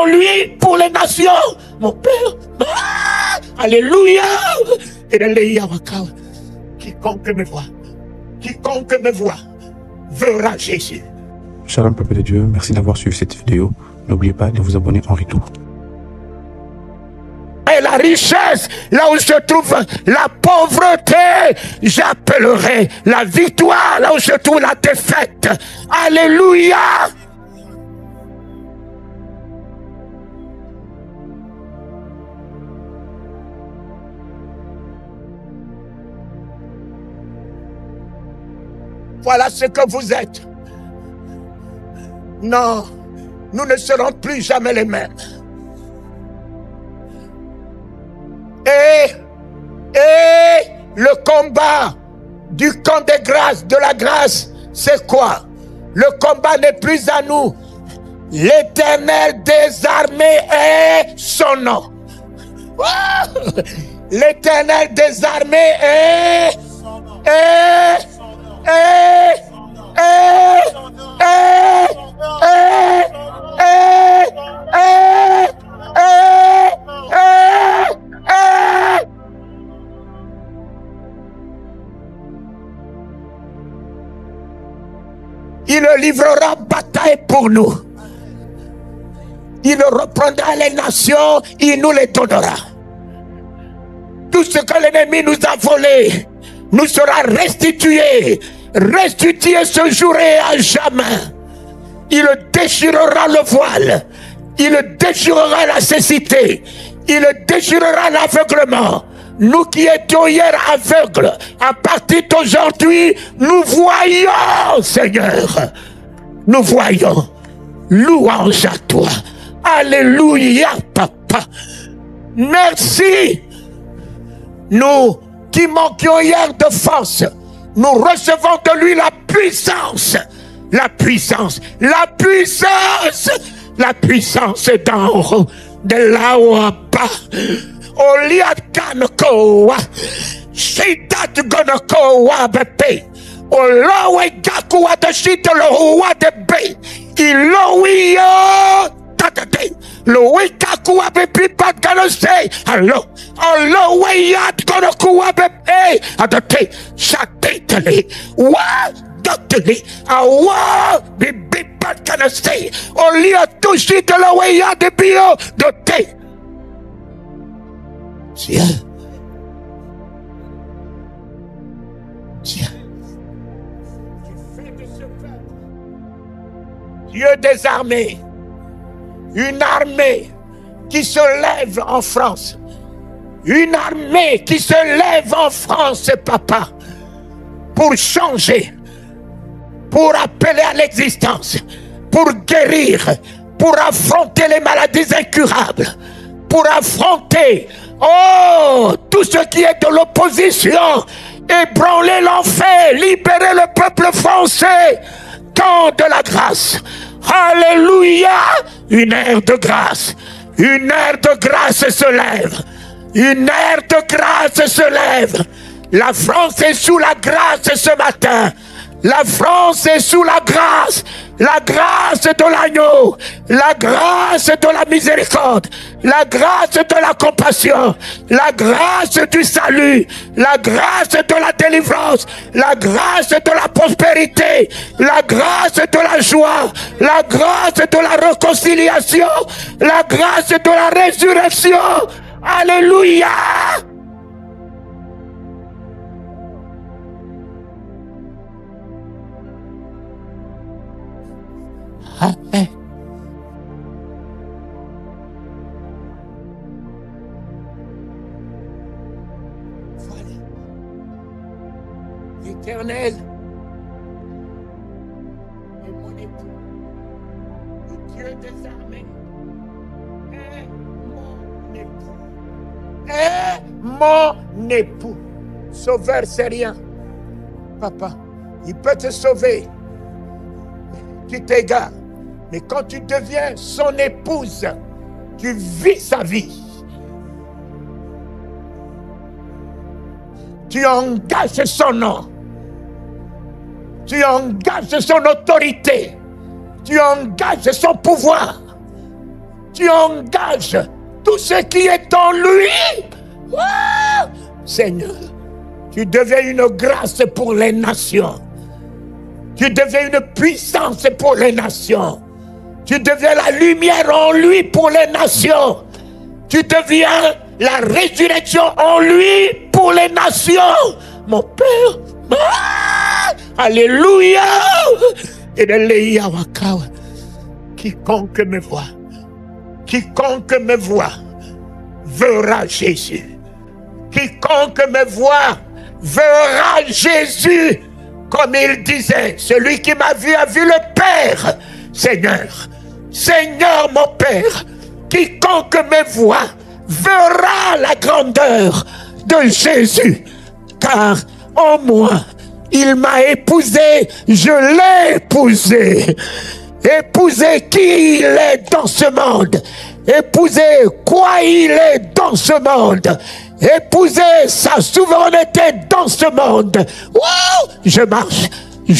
en lui pour les nations. Mon Père, alléluia. Quiconque me voit verra Jésus. Shalom peuple de Dieu, merci d'avoir suivi cette vidéo. N'oubliez pas de vous abonner en retour. Et la richesse, là où se trouve la pauvreté, j'appellerai la victoire, là où se trouve la défaite. Alléluia. Voilà ce que vous êtes. Non, nous ne serons plus jamais les mêmes. Et le combat du camp des grâces, de la grâce, c'est quoi? Le combat n'est plus à nous. L'Éternel des armées est son nom. L'Éternel des armées est il livrera bataille pour nous. Il reprendra les nations, il nous les donnera. Tout ce que l'ennemi nous a volé nous sera restitué. Restitué ce jour et à jamais. Il déchirera le voile. Il déchirera la cécité. Il déchirera l'aveuglement. Nous qui étions hier aveugles, à partir d'aujourd'hui, nous voyons, Seigneur. Nous voyons. Louange à toi. Alléluia, Papa. Merci. Nous qui manquions hier de force, nous recevons de lui la puissance. La puissance. La puissance. La puissance d'en haut. De là où en bas. Oliakankoa, Shitat Gonokoa Bepe, Olowe Gakuwa de Shitoloa de Be, Iloio Tatate, Lowe Kakuwa Bepi Patganose, Allo, Olowe Yat Gonokuwa Bepe, Adate, Shatetele, Wa Dotele, Awa Bibi Patganose, Olia Tushitolowe Yat de Bio, Dote. Dieu, Dieu, tu fais de ce peuple, Dieu des armées, une armée qui se lève en France, une armée qui se lève en France, Papa, pour changer, pour appeler à l'existence, pour guérir, pour affronter les maladies incurables, pour affronter tout ce qui est de l'opposition, ébranler l'enfer, libérer le peuple français, temps de la grâce. Alléluia, une ère de grâce se lève, une ère de grâce se lève. La France est sous la grâce ce matin. La France est sous la grâce de l'agneau, la grâce de la miséricorde, la grâce de la compassion, la grâce du salut, la grâce de la délivrance, la grâce de la prospérité, la grâce de la joie, la grâce de la réconciliation, la grâce de la résurrection. Alléluia! Amen. Voilà. L'Éternel est mon époux. Le Dieu des armées est mon époux. Est mon époux. Sauveur, c'est rien. Papa, il peut te sauver. Tu t'égares. Mais quand tu deviens son épouse, tu vis sa vie. Tu engages son nom. Tu engages son autorité. Tu engages son pouvoir. tu engages tout ce qui est en lui. Oh, Seigneur, tu deviens une grâce pour les nations. Tu deviens une puissance pour les nations. Tu deviens la lumière en lui pour les nations. Tu deviens la résurrection en lui pour les nations. Mon Père, alléluia. Quiconque me voit verra Jésus. Quiconque me voit verra Jésus. Comme il disait, celui qui m'a vu a vu le Père. Seigneur, Seigneur mon Père, quiconque me voit verra la grandeur de Jésus. Car en moi, il m'a épousé, je l'ai épousé. Épouser qui il est dans ce monde. Épouser quoi il est dans ce monde. Épouser sa souveraineté dans ce monde. Wow! Je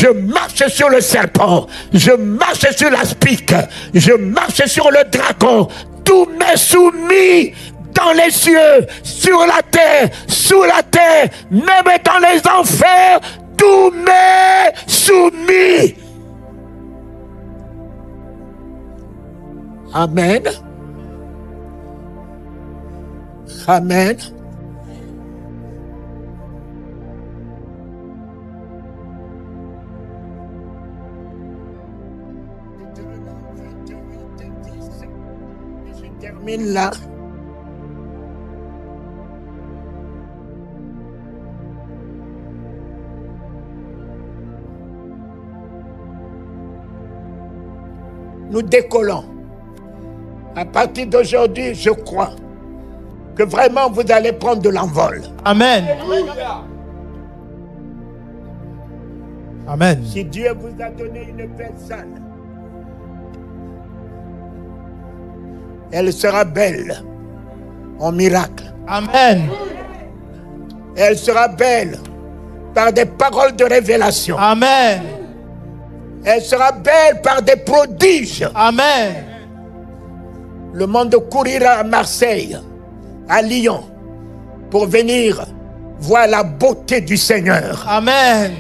marche sur le serpent, je marche sur l'aspic, je marche sur le dragon. Tout m'est soumis dans les cieux, sur la terre, sous la terre, même dans les enfers, tout m'est soumis. Amen. Amen. Je termine là. Nous décollons. À partir d'aujourd'hui, je crois que vraiment vous allez prendre de l'envol. Amen. Amen. Si Dieu vous a donné une personne, elle sera belle en miracle. Amen. Elle sera belle par des paroles de révélation. Amen. Elle sera belle par des prodiges. Amen. Le monde courira à Marseille, à Lyon, pour venir voir la beauté du Seigneur. Amen.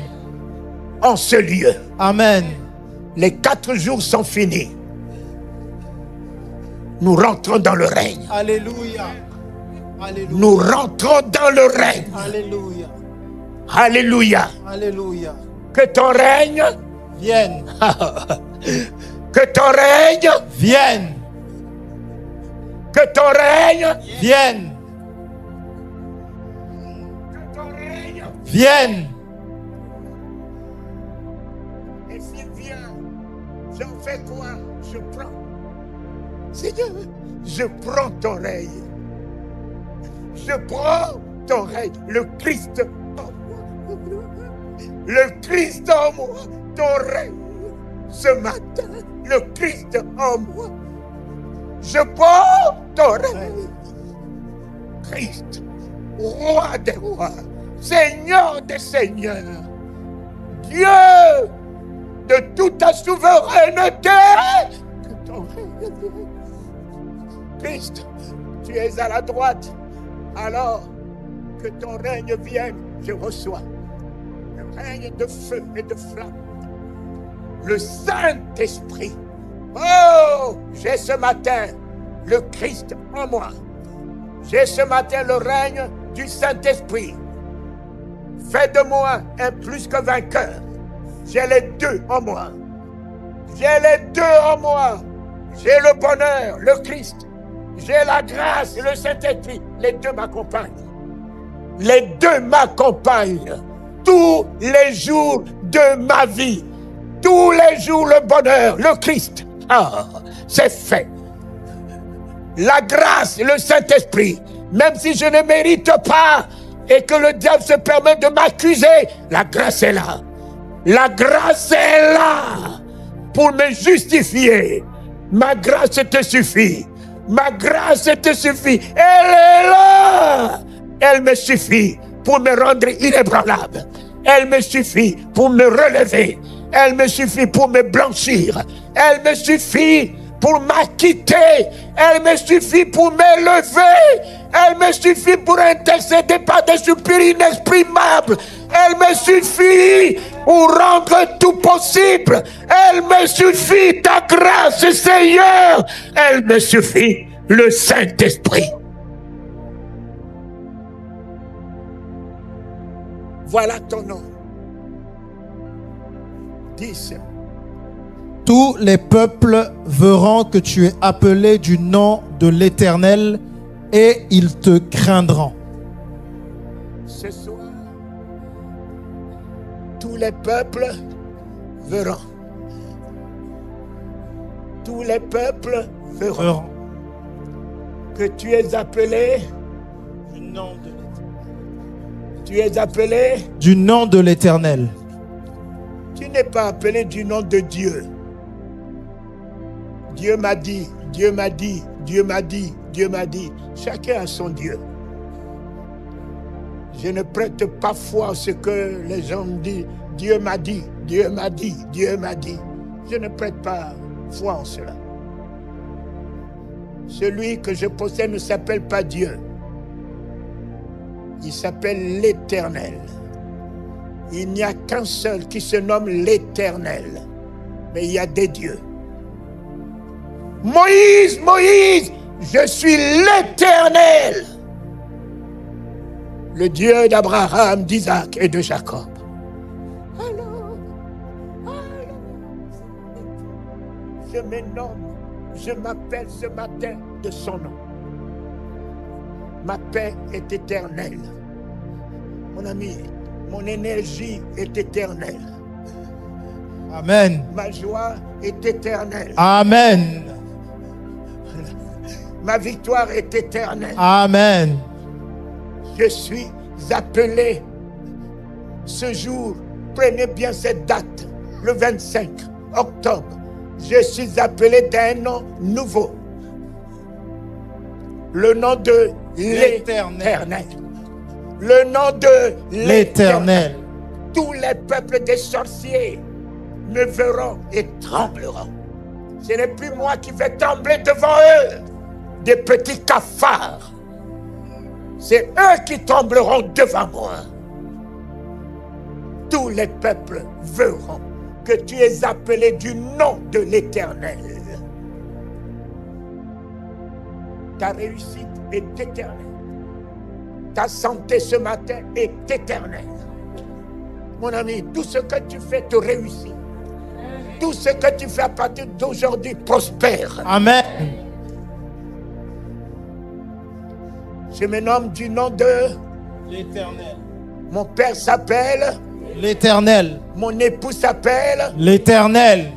En ce lieu. Amen. Les 4 jours sont finis. Nous rentrons dans le règne. Alléluia. Alléluia. Nous rentrons dans le règne. Alléluia. Alléluia. Alléluia. Que ton règne vienne. Que ton règne vienne. Que ton règne vienne. Que ton règne vienne. Et s'il vient, j'en fais quoi? Je prends. Seigneur, je prends ton règne. Je prends ton règne. Le Christ en moi. Le Christ en moi. Ton règne. Ce matin, le Christ en moi. Je prends ton règne. Christ, roi des rois, Seigneur des seigneurs, Dieu de toute ta souveraineté, que ton règne vienne. Christ, tu es à la droite, alors que ton règne vienne, je reçois le règne de feu et de flamme, le Saint-Esprit. Oh, j'ai ce matin le Christ en moi. J'ai ce matin le règne du Saint-Esprit. Fais de moi un plus que vainqueur. J'ai les deux en moi. J'ai les deux en moi. J'ai le bonheur, le Christ. J'ai la grâce, le Saint-Esprit. Les deux m'accompagnent. Les deux m'accompagnent. Tous les jours de ma vie. Tous les jours le bonheur, le Christ. Ah, c'est fait. La grâce, le Saint-Esprit, même si je ne mérite pas et que le diable se permet de m'accuser, la grâce est là. La grâce est là pour me justifier. Ma grâce te suffit. Ma grâce te suffit. Elle est là. Elle me suffit pour me rendre inébranlable. Elle me suffit pour me relever. Elle me suffit pour me blanchir. Elle me suffit pour m'acquitter. Elle me suffit pour m'élever. Elle me suffit pour intercéder par des soupirs inexprimables. Elle me suffit pour rendre tout possible. Elle me suffit, ta grâce, Seigneur. Elle me suffit, le Saint-Esprit. Voilà ton nom. 10. Tous les peuples verront que tu es appelé du nom de l'Éternel et ils te craindront. Ce soir, tous les peuples verront. Tous les peuples verront que tu es appelé du nom de l'Éternel. Tu es appelé du nom de l'Éternel. Tu n'es pas appelé du nom de Dieu. Dieu m'a dit, Dieu m'a dit, Dieu m'a dit, Dieu m'a dit. Chacun a son Dieu. Je ne prête pas foi à ce que les gens me disent. Dieu m'a dit, Dieu m'a dit, Dieu m'a dit. Je ne prête pas foi en cela. Celui que je possède ne s'appelle pas Dieu. Il s'appelle l'Éternel. Il n'y a qu'un seul qui se nomme l'Éternel. Mais il y a des dieux. Moïse, Moïse, je suis l'Éternel. Le Dieu d'Abraham, d'Isaac et de Jacob. Alors, je me nomme, je m'appelle ce matin de son nom. Ma paix est éternelle. Mon ami, mon énergie est éternelle. Amen. Ma joie est éternelle. Amen. Ma victoire est éternelle. Amen. Je suis appelé ce jour, prenez bien cette date, le 25 octobre. Je suis appelé d'un nom nouveau. Le nom de l'Éternel. Le nom de l'Éternel. Tous les peuples des sorciers me verront et trembleront. Ce n'est plus moi qui vais trembler devant eux, des petits cafards. C'est eux qui trembleront devant moi. Tous les peuples verront que tu es appelé du nom de l'Éternel. Ta réussite est éternelle. Ta santé ce matin est éternelle. Mon ami, tout ce que tu fais te réussit. Tout ce que tu fais à partir d'aujourd'hui prospère. Amen. Je me nomme du nom de l'Éternel. Mon père s'appelle l'Éternel. Mon époux s'appelle l'Éternel.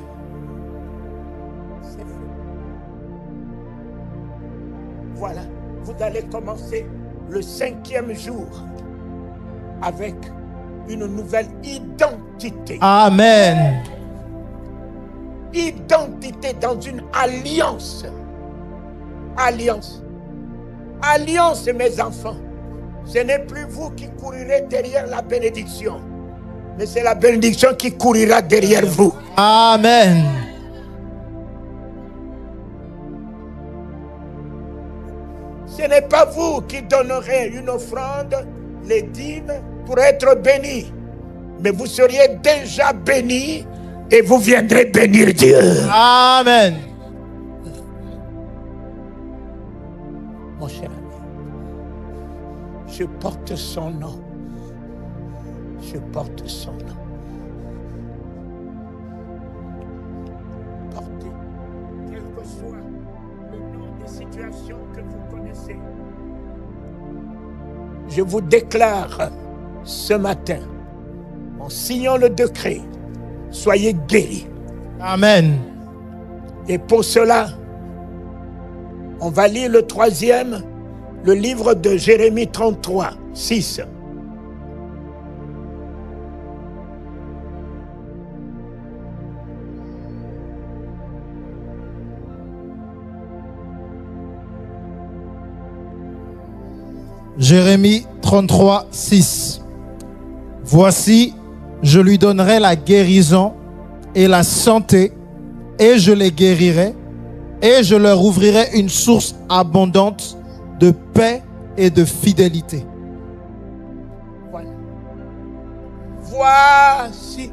Voilà, vous allez commencer le 5e jour avec une nouvelle identité. Amen. Identité dans une alliance. Alliance. Alliance, mes enfants. Ce n'est plus vous qui courirez derrière la bénédiction, mais c'est la bénédiction qui courira derrière vous. Amen. Ce n'est pas vous qui donnerez une offrande, les dîmes, pour être bénis, mais vous seriez déjà bénis et vous viendrez bénir Dieu. Amen. Mon cher ami, je porte son nom. Je porte son nom. Portez, quel que soit le nom des situations que vous connaissez. Je vous déclare ce matin, en signant le décret, soyez guéris. Amen. Et pour cela, on va lire le 3e, le livre de Jérémie 33, 6. Jérémie 33, 6. Voici, je lui donnerai la guérison et la santé, et je les guérirai, Et je leur ouvrirai une source abondante de paix et de fidélité. Voilà. Voici.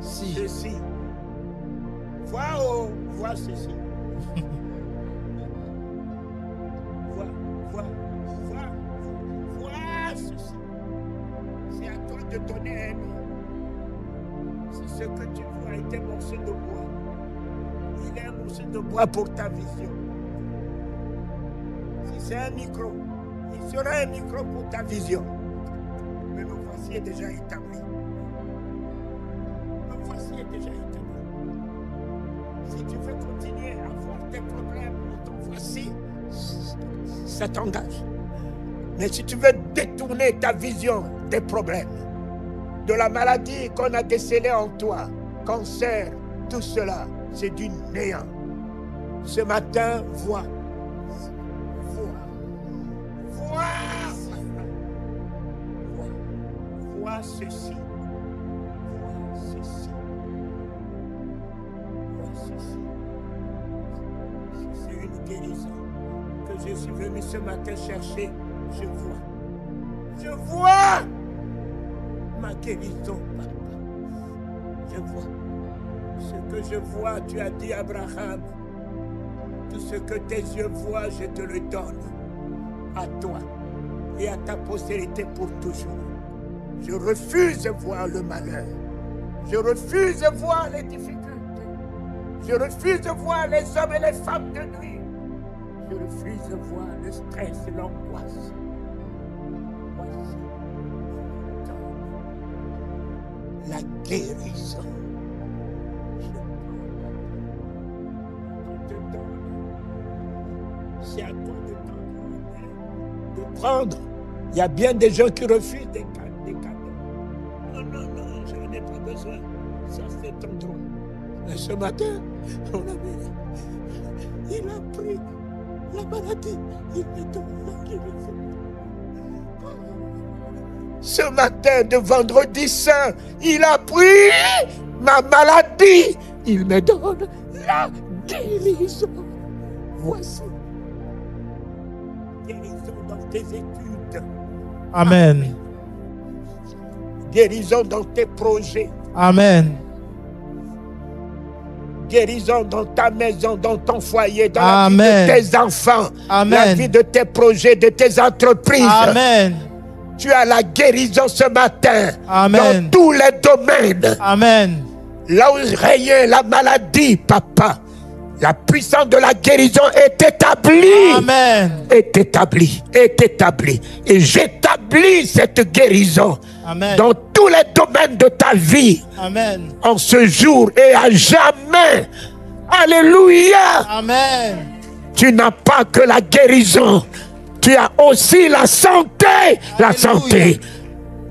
Si. Ceci. Vois ceci. Vois ceci. C'est à toi de donner un nom. Si ce que tu vois est un morceau de bois, il est un morceau de bois pour ta vision. Si c'est un micro, il sera un micro pour ta vision. Mais le voici est déjà établi. Le voici est déjà établi. Si tu veux continuer à avoir tes problèmes, ton voici, ça t'engage. Mais si tu veux détourner ta vision des problèmes, de la maladie qu'on a décelée en toi, cancer, tout cela, c'est du néant. Ce matin, vois ceci. C'est une guérison que je suis venu ce matin chercher. Je vois ma guérison, papa. Je vois. Ce que je vois, tu as dit Abraham, tout ce que tes yeux voient, je te le donne à toi et à ta postérité pour toujours. Je refuse de voir le malheur. Je refuse de voir les difficultés. Je refuse de voir les hommes et les femmes de nuit. Je refuse de voir le stress et l'angoisse. Voici la guérison. C'est à toi de prendre. Il y a bien des gens qui refusent des cadeaux. Non, je n'en ai pas besoin. Ça, c'est ton droit. Mais ce matin, on a vu, il a pris la maladie. Il me donne la guérison. Ce matin de vendredi saint, il a pris ma maladie. Il me donne la guérison. Voici. Guérison dans tes études. Amen. Guérison dans tes projets. Amen. Guérison dans ta maison, dans ton foyer, dans Amen. la vie de tes enfants, Amen. la vie de tes projets, de tes entreprises. Amen. Tu as la guérison ce matin. Amen. Dans tous les domaines. Amen. Là où régnait la maladie, papa, la puissance de la guérison est établie. Amen. Est établie. Et j'établis cette guérison. Amen. Dans tous les domaines de ta vie. Amen. En ce jour et à jamais. Alléluia. Amen. Tu n'as pas que la guérison. Tu as aussi la santé. Alléluia. La santé.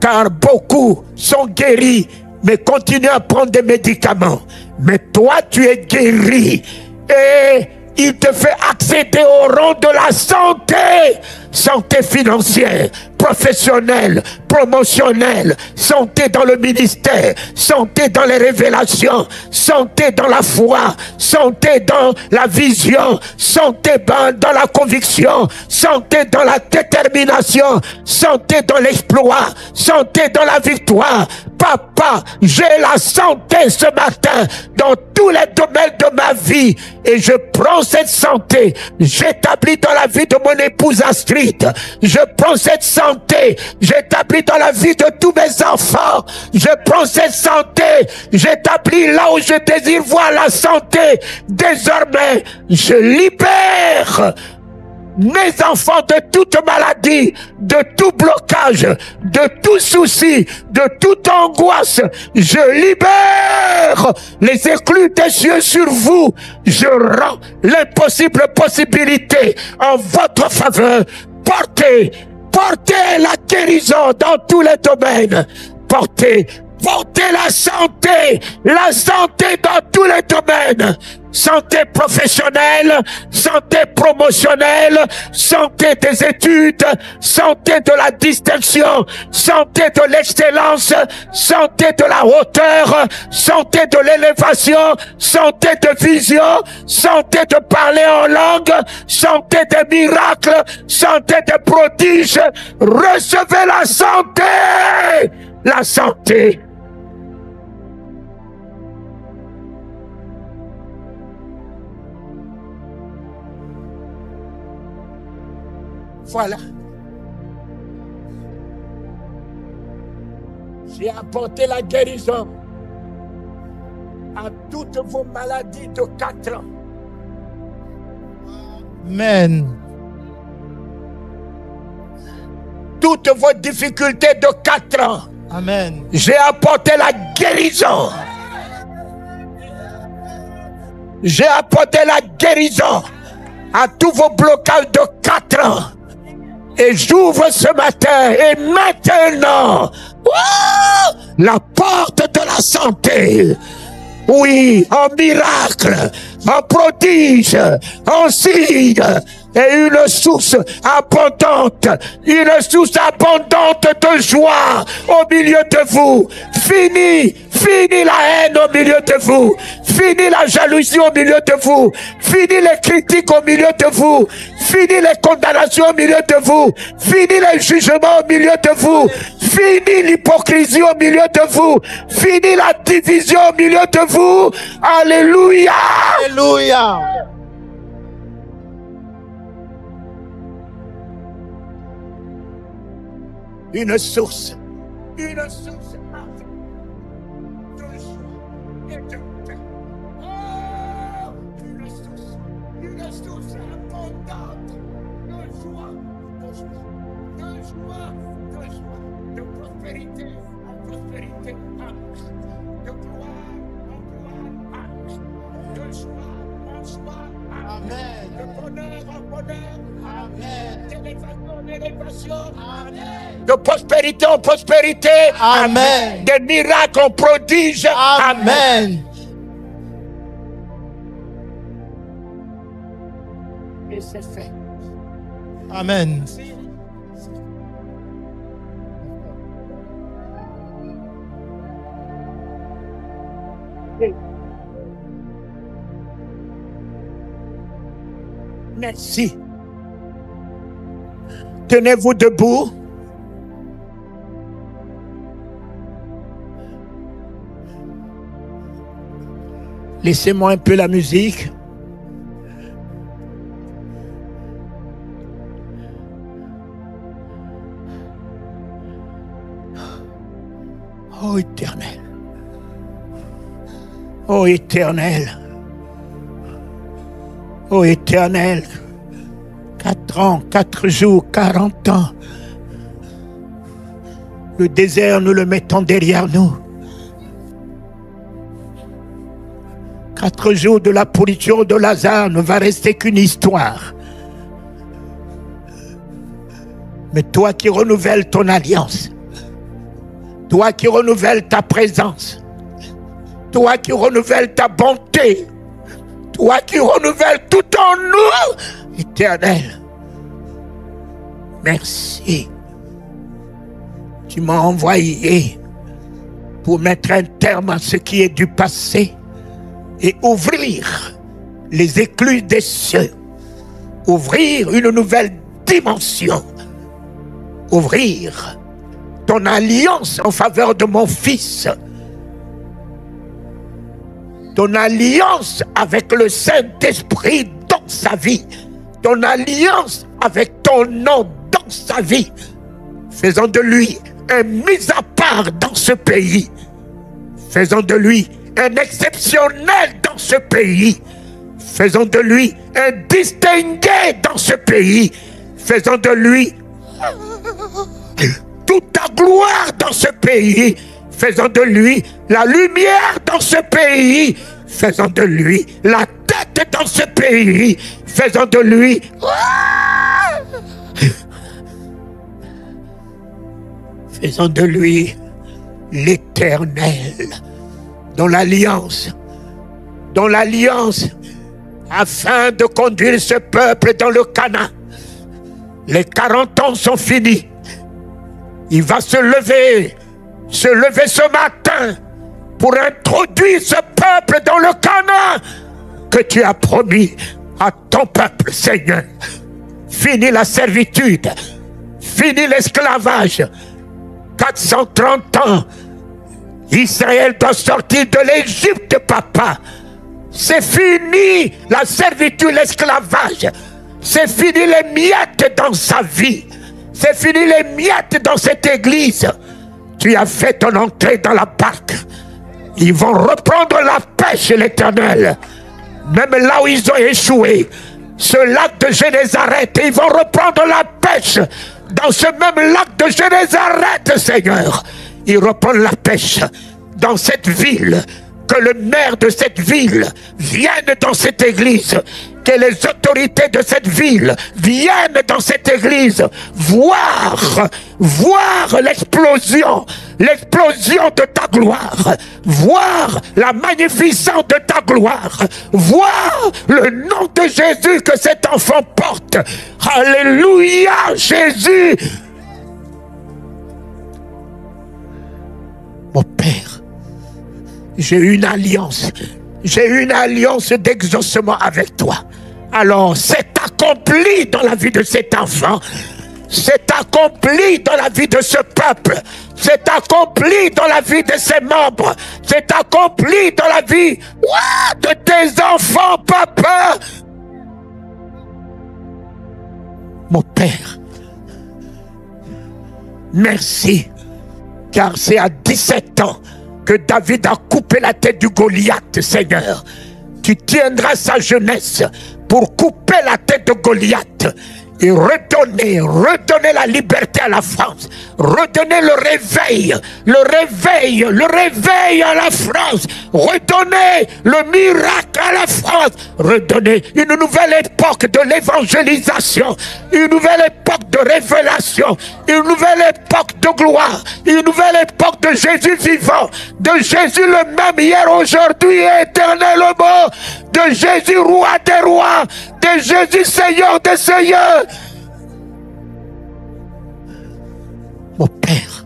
Car beaucoup sont guéris, mais continuent à prendre des médicaments. Mais toi, tu es guéri. Et il te fait accéder au rang de la santé. Santé financière, professionnelle, promotionnelle, santé dans le ministère, santé dans les révélations, santé dans la foi, santé dans la vision, santé dans la conviction, santé dans la détermination, santé dans l'exploit, santé dans la victoire. Papa, j'ai la santé ce matin dans tous les domaines de ma vie et je prends cette santé, j'établis dans la vie de mon épouse Astrid, je prends cette santé, j'établis dans la vie de tous mes enfants, je prends cette santé, j'établis là où je désire voir la santé. Désormais, je libère mes enfants de toute maladie, de tout blocage, de tout souci, de toute angoisse. Je libère les éclus des cieux sur vous. Je rends l'impossible possibilité en votre faveur. Portez la guérison dans tous les domaines. Portez apporter la santé dans tous les domaines. Santé professionnelle, santé promotionnelle, santé des études, santé de la distinction, santé de l'excellence, santé de la hauteur, santé de l'élévation, santé de vision, santé de parler en langue, santé des miracles, santé des prodiges. Recevez la santé! La santé! Voilà. J'ai apporté la guérison à toutes vos maladies de 4 ans. Amen. Toutes vos difficultés de 4 ans. Amen. J'ai apporté la guérison. J'ai apporté la guérison à tous vos blocages de 4 ans. Et j'ouvre ce matin et maintenant la porte de la santé. Oui, en miracle, en prodige, en signe, et une source abondante de joie au milieu de vous. Fini la haine au milieu de vous. Fini la jalousie au milieu de vous. Fini les critiques au milieu de vous. Fini les condamnations au milieu de vous. Fini les jugements au milieu de vous. Fini l'hypocrisie au milieu de vous. Fini la division au milieu de vous. Alléluia. Alléluia. Une source de joie et de paix. Oh, une source abondante de joie, de prospérité en prospérité, de gloire en gloire, de joie en joie, amen, de bonheur en bonheur, amen, d'élévation en élévation, amen, de prospérité en prospérité, amen, des miracles en prodige, amen. Et c'est fait. Amen. Merci. Tenez-vous debout. Laissez-moi un peu la musique. Oh Éternel. Oh Éternel. Oh Éternel. 4 ans, 4 jours, 40 ans. Le désert, nous le mettons derrière nous. 4 jours de la pourriture de Lazare ne va rester qu'une histoire. Mais toi qui renouvelles ton alliance, toi qui renouvelles ta présence, toi qui renouvelles ta bonté, toi qui renouvelles tout en nous, Éternel, merci. Tu m'as envoyé pour mettre un terme à ce qui est du passé et ouvrir les écluses des cieux, ouvrir une nouvelle dimension, ouvrir ton alliance en faveur de mon fils, ton alliance avec le Saint-Esprit dans sa vie, ton alliance avec ton nom dans sa vie, faisant de lui un mis à part dans ce pays, faisant de lui un exceptionnel dans ce pays, faisant de lui un distingué dans ce pays, faisant de lui toute ta gloire dans ce pays, faisant de lui la lumière dans ce pays, faisant de lui la tête dans ce pays, faisant de lui faisant de lui l'Éternel, dans l'alliance, afin de conduire ce peuple dans le Canaan. Les 40 ans sont finis. Il va se lever ce matin pour introduire ce peuple dans le Canaan que tu as promis à ton peuple, Seigneur. Fini la servitude, fini l'esclavage. 430 ans, Israël doit sortir de l'Égypte, papa. C'est fini la servitude, l'esclavage. C'est fini les miettes dans sa vie. C'est fini les miettes dans cette église. Tu as fait ton entrée dans la barque. Ils vont reprendre la pêche, l'Éternel. Même là où ils ont échoué, ce lac de Génézareth, ils vont reprendre la pêche. Dans ce même lac de Génézareth, Seigneur, ils reprennent la pêche. Dans cette ville, que le maire de cette ville vienne dans cette église. Que les autorités de cette ville viennent dans cette église voir l'explosion de ta gloire, voir la magnificence de ta gloire, voir le nom de Jésus que cet enfant porte. Alléluia, Jésus. Mon Père, j'ai une alliance d'exaucement avec toi. Alors, c'est accompli dans la vie de cet enfant. C'est accompli dans la vie de ce peuple. C'est accompli dans la vie de ses membres. C'est accompli dans la vie de tes enfants, papa. Mon Père, merci, car c'est à 17 ans que David a coupé la tête du Goliath, Seigneur. Tu tiendras sa jeunesse pour couper la tête de Goliath et redonner la liberté à la France, redonner le réveil à la France, redonner le miracle à la France, redonner une nouvelle époque de l'évangélisation, une nouvelle époque de révélation, une nouvelle époque de gloire, une nouvelle époque de Jésus vivant, de Jésus le même hier, aujourd'hui et éternellement, de Jésus roi des rois, de Jésus Seigneur des seigneurs. Mon Père,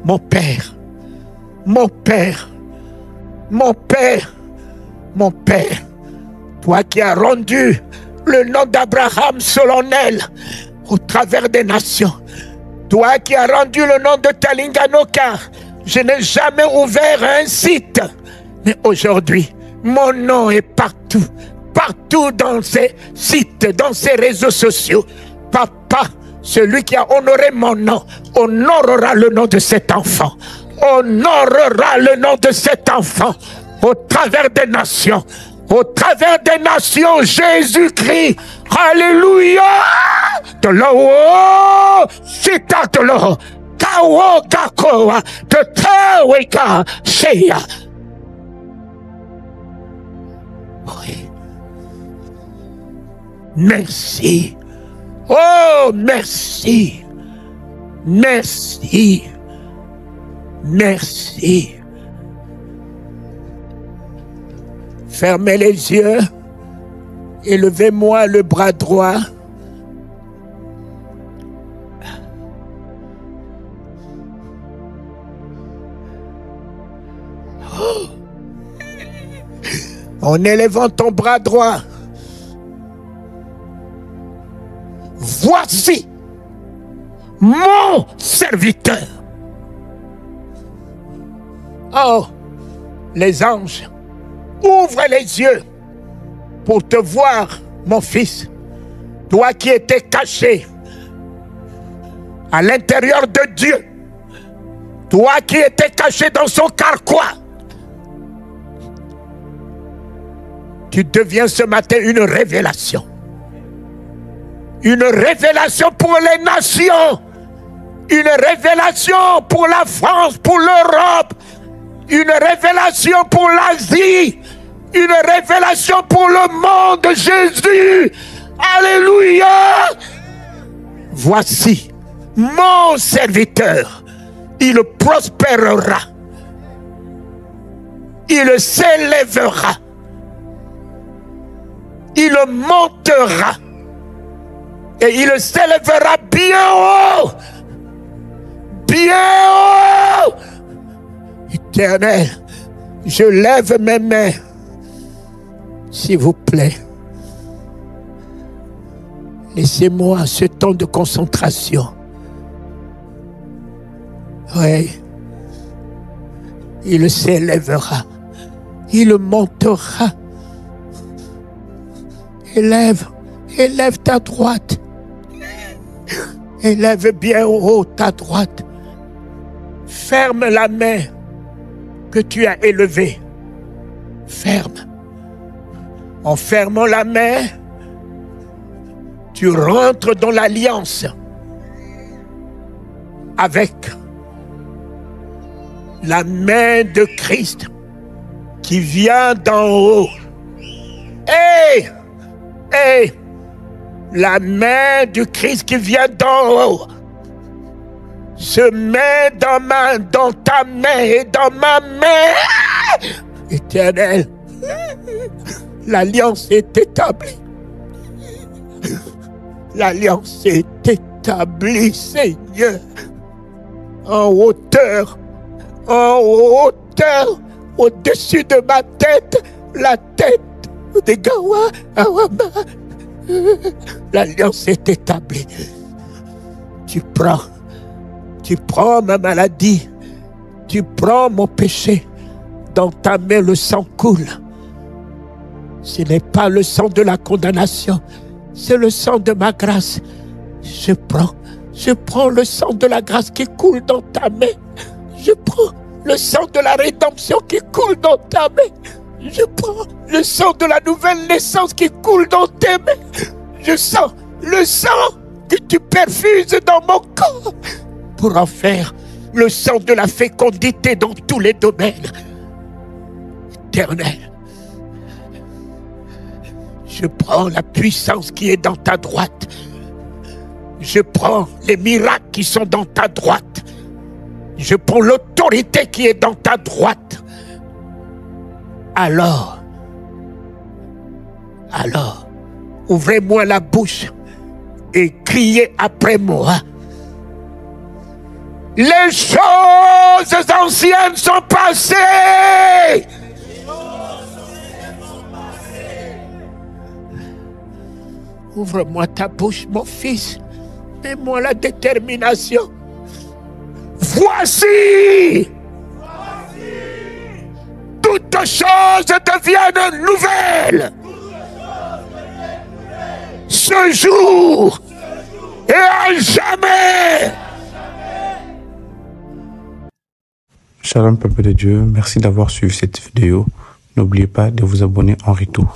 mon Père, mon Père, mon Père, mon Père, toi qui as rendu le nom d'Abraham solennel au travers des nations, toi qui as rendu le nom de Talinganoka, je n'ai jamais ouvert un site, mais aujourd'hui, mon nom est partout, partout dans ces sites, dans ces réseaux sociaux. Papa, celui qui a honoré mon nom, honorera le nom de cet enfant. Honorera le nom de cet enfant au travers des nations. Au travers des nations, Jésus-Christ. Alléluia. De l'eau, cita de l'eau. Kawo gakoa, de taweka, sheya. Oui. Merci. Oh, merci. Merci. Merci. Fermez les yeux. Élevez-moi le bras droit. Oh. En élevant ton bras droit, voici mon serviteur. Oh, les anges, ouvre les yeux pour te voir, mon fils. Toi qui étais caché à l'intérieur de Dieu. Toi qui étais caché dans son carquois. Tu deviens ce matin une révélation. Une révélation pour les nations. Une révélation pour la France, pour l'Europe. Une révélation pour l'Asie. Une révélation pour le monde. Jésus. Alléluia. Voici mon serviteur. il prospérera. Il s'élèvera. Il montera. Et il s'élèvera bien haut. Bien haut. Éternel, je lève mes mains. S'il vous plaît. Laissez-moi ce temps de concentration. Oui. Il s'élèvera. Il montera. Élève ta droite. Élève bien haut ta droite. Ferme la main que tu as élevée. Ferme. En fermant la main, tu rentres dans l'alliance avec la main de Christ qui vient d'en haut. Et la main du Christ qui vient d'en haut se met dans ta main et dans ma main. Éternel, l'alliance est établie. L'alliance est établie, Seigneur, en hauteur, au-dessus de ma tête, la tête de Gawa Awama. L'alliance est établie. Tu prends ma maladie, tu prends mon péché, dans ta main le sang coule. Ce n'est pas le sang de la condamnation, c'est le sang de ma grâce. Je prends le sang de la grâce qui coule dans ta main. Je prends le sang de la rédemption qui coule dans ta main. Je prends le sang de la nouvelle naissance qui coule dans tes mains. Je sens le sang que tu perfuses dans mon corps pour en faire le sang de la fécondité dans tous les domaines. Éternel, je prends la puissance qui est dans ta droite. Je prends les miracles qui sont dans ta droite. Je prends l'autorité qui est dans ta droite. Alors, ouvrez-moi la bouche et criez après moi. Les choses anciennes sont passées. Ouvre-moi ta bouche, mon fils. Mets-moi la détermination. Voici! Toutes choses deviennent nouvelles. Ce jour et à jamais. Shalom peuple de Dieu, merci d'avoir suivi cette vidéo. N'oubliez pas de vous abonner en retour.